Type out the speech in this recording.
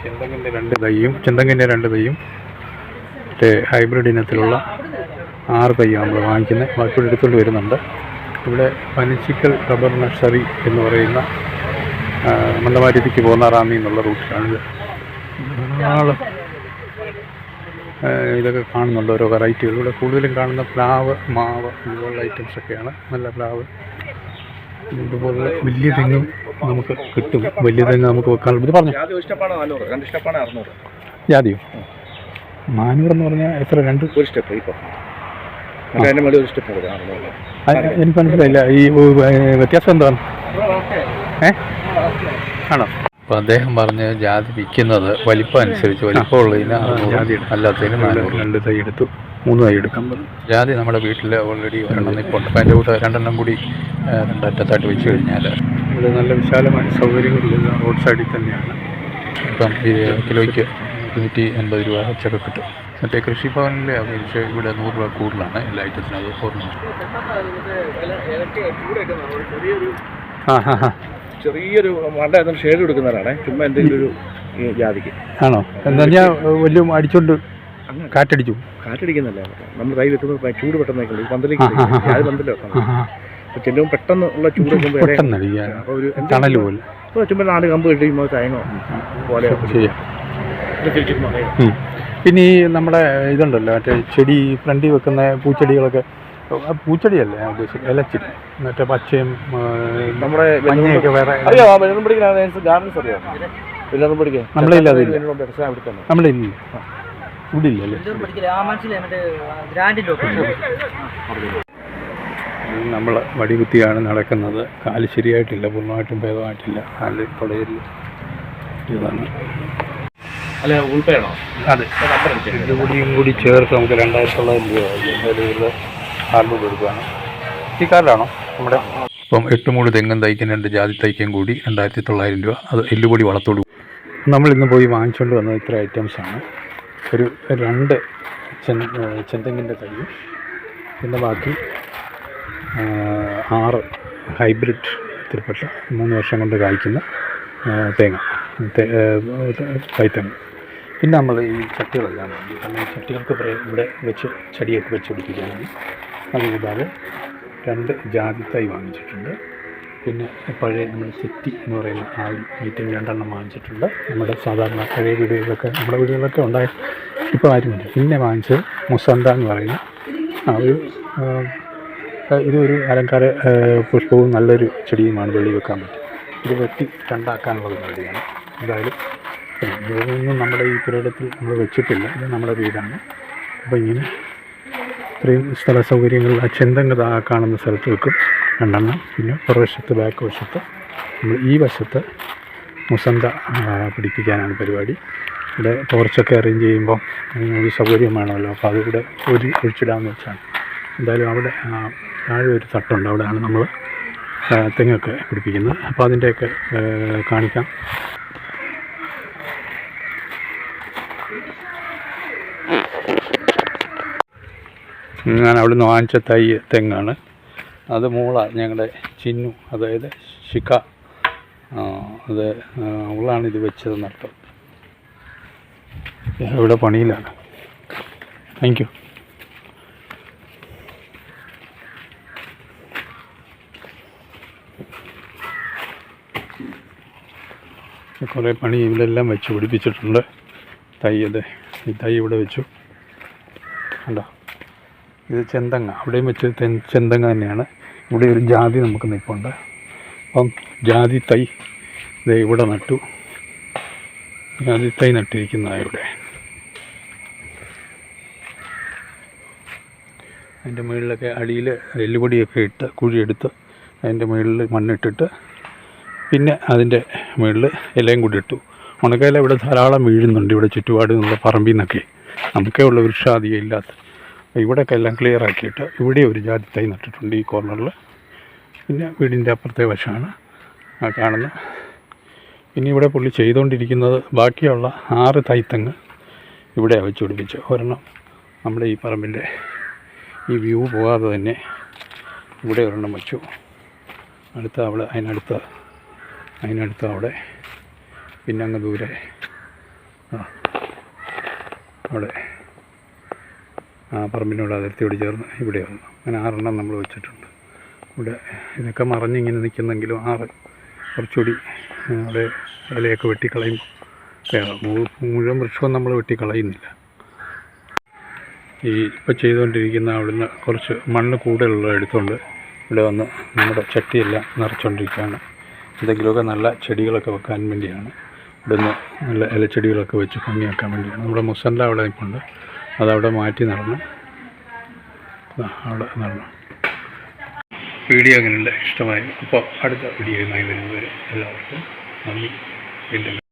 ചെന്തങ്ങിൻ്റെ രണ്ട് തൈയും മറ്റേ ഹൈബ്രിഡ് ഇനത്തിലുള്ള 6 തൈയാണ് നമ്മൾ വാങ്ങിക്കുന്നത്. ബാക്കിയുള്ള എടുത്തുകൊണ്ട് വരുന്നുണ്ട്. ഇവിടെ പനച്ചിക്കൽ റബ്ബർ നഴ്സറി എന്ന് പറയുന്ന മന്ദമാരുതിക്ക് പോകുന്ന റാന്നി എന്നുള്ള റൂട്ടിലാണിത്. ധാരാളം ഇതൊക്കെ കാണുന്നുണ്ട്, ഓരോ വെറൈറ്റികൾ. ഇവിടെ കൂടുതലും കാണുന്ന പ്ലാവ്, മാവ് ഇതുപോലുള്ള ഐറ്റംസൊക്കെയാണ്. നല്ല പ്ലാവ്, ഇതുപോലെ വലിയ തെങ്ങും നമുക്ക് കിട്ടും. വലിയ തെങ്ങ് നമുക്ക് വെക്കാൻ. ഇത് പറഞ്ഞു ജാതിയോ 400 എന്ന് പറഞ്ഞാൽ എത്ര? 2 സ്റ്റെപ്പ്. എനിക്ക് മനസ്സിലായില്ല ഈ വ്യത്യാസം എന്താണ്? ആണോ? അപ്പോൾ അദ്ദേഹം പറഞ്ഞ് ജാതി വിൽക്കുന്നത് വലിപ്പം അനുസരിച്ച്, വലിപ്പമുള്ളതിന് ജാതി അല്ലാത്തതിന് 400. 2 തൈ എടുത്തു, 3 തൈ എടുക്കാൻ പറഞ്ഞു. ജാതി നമ്മുടെ വീട്ടിൽ ഓൾറെഡി ഒരെണ്ണം നിൽപ്പുണ്ട്. അപ്പം അതിൻ്റെ കൂടെ 2 എണ്ണം കൂടി 2 അറ്റത്തായിട്ട് വെച്ച് കഴിഞ്ഞാൽ ഇവിടെ നല്ല വിശാലമായ സൗകര്യങ്ങളില്ല. റോഡ് സൈഡിൽ തന്നെയാണ്. ഇപ്പം കിലോയ്ക്ക് 180 രൂപ വെച്ചൊക്കെ കിട്ടും. മറ്റേ കൃഷിഭവനിലെ അപേക്ഷിച്ച് ഇവിടെ 100 രൂപ കൂടുതലാണ് എല്ലാ ഐറ്റത്തിനും. അത് ഓർമ്മ. ചെറിയൊരു മണ്ട ഷെയ്ഡ് കൊടുക്കുന്നവരാണ്. ചുമ്മാ എന്തെങ്കിലും ഒരു ജാതിക്ക് ആണോ? എന്താ ഞാൻ വലിയ അടിച്ചോണ്ട് കാറ്റടിക്കുന്നല്ല. നമ്മൾ തൈ വെക്കുമ്പോൾ ചൂട് പെട്ടെന്ന് പന്തലേക്ക് പന്തല് വെക്കണം. ചെല്ലുമ്പോൾ പെട്ടെന്ന് ഉള്ള ചൂട് തണല് പോലെ ചുമ്മാ 4 കമ്പ് കിട്ടുമ്പോൾ തേങ്ങോ പോലെ ചെയ്യാം. പിന്നെ ഈ നമ്മുടെ ഇതുണ്ടല്ലോ മറ്റേ ചെടി ഫ്രണ്ടിൽ വെക്കുന്ന പൂച്ചെടികളൊക്കെ, പൂച്ചെടിയല്ലേ ഞാൻ ഉദ്ദേശിച്ചത്, ഇലച്ചെടി. മറ്റേ പച്ചയും നമ്മുടെ മഞ്ഞയൊക്കെ വേറെ നമ്മളില്ല. നമ്മളില്ല, ഇവിടെ ഇല്ലല്ലേ. നമ്മൾ വടികുത്തിയാണ് നടക്കുന്നത്. കാല് ശരിയായിട്ടില്ല, പൂർണ്ണമായിട്ടും ഭേദമായിട്ടില്ല. കാല് തുടയിൽ ഇതാണ്. അതെ, ഇതുകൂടിയും കൂടി ചേർത്ത് നമുക്ക് 2900 രൂപ ഹാർഡ്വുഡ് കൊടുക്കുകയാണ്. ഈ കാർഡിലാണോ നമ്മുടെ? ഇപ്പം 8 മൂട് തെങ്ങും തൈക്കും 2 ജാതി തൈക്കും കൂടി 2900 രൂപ. അത് എല്ലുപൊടി വളത്തോട്. നമ്മളിന്ന് പോയി വാങ്ങിച്ചുകൊണ്ട് വന്നത് ഇത്ര ഐറ്റംസാണ്. ഒരു 2 ചെന്തെങ്ങിൻ്റെ തൈയും പിന്നെ ബാക്കി 6 ഹൈബ്രിഡ് ഇത്തിരിപ്പെട്ട 3 വർഷം കൊണ്ട് കായ്ക്കുന്ന തേങ്ങ, തൈത്തെങ്ങ്. പിന്നെ നമ്മൾ ഈ ചട്ടികളെല്ലാം വേണ്ടി, കാരണം ഈ ചട്ടികൾക്ക് ഇവിടെ വെച്ച് ചെടിയൊക്കെ വെച്ച് പിടിപ്പിക്കാനാണ്. അതുകൂടാതെ 2 ജാതി തൈ വാങ്ങിച്ചിട്ടുണ്ട്. പിന്നെ പഴയ നമ്മൾ സെറ്റി എന്ന് പറയുന്ന ഐറ്റം 2 എണ്ണം വാങ്ങിച്ചിട്ടുണ്ട്. നമ്മുടെ സാധാരണ പഴയ വീടുകളിലൊക്കെ, നമ്മുടെ വീടുകളിലൊക്കെ ഉണ്ടായി, ഇപ്പോൾ ആരുമില്ല. പിന്നെ വാങ്ങിച്ചത് മുസന്ത എന്ന് പറയുന്ന ഇതൊരു അലങ്കാര പുഷ്പവും നല്ലൊരു ചെടിയുമാണ്. വെള്ളി വെക്കാൻ പറ്റും. ഇത് വെട്ടി 2 ആക്കാനുള്ള പരിപാടിയാണ്. എന്തായാലും ഇതൊന്നും നമ്മുടെ ഈ പുരയിടത്തിൽ നമ്മൾ വെച്ചിട്ടില്ല. ഇത് നമ്മുടെ വീടാണ്. അപ്പോൾ ഇങ്ങനെ ഇത്രയും സ്ഥല സൗകര്യങ്ങൾ ആ ചെന്തങ്ങ് കാണുന്ന സ്ഥലത്ത് വെക്കും 2 എണ്ണം. പിന്നെ പുറവശത്ത്, ബാക്ക് വശത്ത്, നമ്മൾ ഈ വശത്ത് മുസന്ത പിടിപ്പിക്കാനാണ് പരിപാടി. ഇവിടെ ടോർച്ചൊക്കെ അറേഞ്ച് ചെയ്യുമ്പോൾ ഒരു സൗകര്യം വേണമല്ലോ. അപ്പോൾ അതിവിടെ ഒഴിച്ചിടാമെന്ന് വെച്ചാണ്. എന്തായാലും അവിടെ താഴെ ഒരു തട്ടുണ്ട്, അവിടെയാണ് നമ്മൾ തെങ്ങൊക്കെ പിടിപ്പിക്കുന്നത്. അപ്പോൾ അതിൻ്റെയൊക്കെ കാണിക്കാം. ഞാൻ അവിടുന്ന് വാങ്ങിച്ച തെങ്ങാണ്. അത് ഞങ്ങളുടെ ചിന്നു, അതായത് ശിഖ, അത് അവളാണ് ഇത് വെച്ചതെന്നർത്ഥം. ഇവിടെ പണിയിലാണ്. Thank you. കുറേ പണി ഇവിടെല്ലാം വെച്ച് പിടിപ്പിച്ചിട്ടുണ്ട്. ഈ തൈ ഇവിടെ വെച്ചു. കണ്ടോ, ഇത് ചെന്തങ്ങ. അവിടെയും വെച്ച് ചെന്തങ്ങ തന്നെയാണ്. ഇവിടെ ഒരു ജാതി നമുക്ക് നിൽപ്പുണ്ട്. അപ്പം ജാതി തൈ ഇവിടെ നട്ടു. ജാതി തൈ നട്ടിരിക്കുന്നതാണ് ഇവിടെ. അതിൻ്റെ മുകളിലൊക്കെ അടിയിൽ എല്ലുപൊടിയൊക്കെ ഇട്ട് കുഴിയെടുത്ത് അതിൻ്റെ മുകളിൽ മണ്ണിട്ടിട്ട് പിന്നെ അതിൻ്റെ മുകളിൽ ഇലയും കൂടി ഇട്ടു. ഉണക്കയില ഇവിടെ ധാരാളം വീഴുന്നുണ്ട്. ഇവിടെ ചുറ്റുപാട് നിന്നുള്ള പറമ്പിൽ നിന്നൊക്കെ നമുക്കേ ഉള്ള വൃക്ഷാധികം ഇല്ലാത്ത. ഇവിടെയൊക്കെ എല്ലാം ക്ലിയർ ആക്കിയിട്ട് ഇവിടെ ഒരു ജാതി തൈ നട്ടിട്ടുണ്ട് ഈ കോർണറിൽ. പിന്നെ വീടിൻ്റെ അപ്പുറത്തെ വശമാണ് ആ കാണുന്നത്. പിന്നെ ഇവിടെ പുള്ളി ചെയ്തുകൊണ്ടിരിക്കുന്നത് ബാക്കിയുള്ള 6 തൈത്തെങ്ങ് ഇവിടെ വെച്ച് പിടിപ്പിച്ച്. ഒരെണ്ണം നമ്മുടെ ഈ പറമ്പിൻ്റെ ഈ വ്യൂ പോകാതെ തന്നെ ഇവിടെ ഒരെണ്ണം വെച്ചു. അതിനടുത്ത് അവിടെ, പിന്നെ അങ്ങ് ദൂരെ ആ അവിടെ ആ പറമ്പിനോട് അതിർത്തിയോട് ചേർന്ന് ഇവിടെ വന്നു. അങ്ങനെ 6 നമ്മൾ വെച്ചിട്ടുണ്ട്. ഇവിടെ ഇതൊക്കെ മറിഞ്ഞിങ്ങനെ നിൽക്കുന്നെങ്കിലും 6 കുറച്ചുകൂടി അവിടെ ഇലയൊക്കെ വെട്ടിക്കളയും. മുഴുവൻ വൃക്ഷവും നമ്മൾ വെട്ടിക്കളയുന്നില്ല. ഈ ഇപ്പോൾ ചെയ്തുകൊണ്ടിരിക്കുന്ന അവിടുന്ന് കുറച്ച് മണ്ണ് കൂടുതലുള്ള എടുത്തുകൊണ്ട് ഇവിടെ വന്ന് നമ്മുടെ ചട്ടിയെല്ലാം നിറച്ചുകൊണ്ടിരിക്കുകയാണ്. എന്തെങ്കിലുമൊക്കെ നല്ല ചെടികളൊക്കെ വെക്കാൻ വേണ്ടിയാണ്. ഇവിടുന്ന് നല്ല ഇലച്ചെടികളൊക്കെ വെച്ച് ഭംഗിയാക്കാൻ വേണ്ടിയാണ്. നമ്മുടെ മുസല്ല അവിടെ നിൽപ്പുണ്ട്, അതവിടെ മാറ്റി നടണം. അവിടെ നടണം. വീഡിയോ അങ്ങനെയുണ്ട്, ഇഷ്ടമായി. അപ്പോൾ അടുത്ത വീഡിയോയുമായി വരുന്നവരെ എല്ലാവർക്കും നന്ദി. വീണ്ടും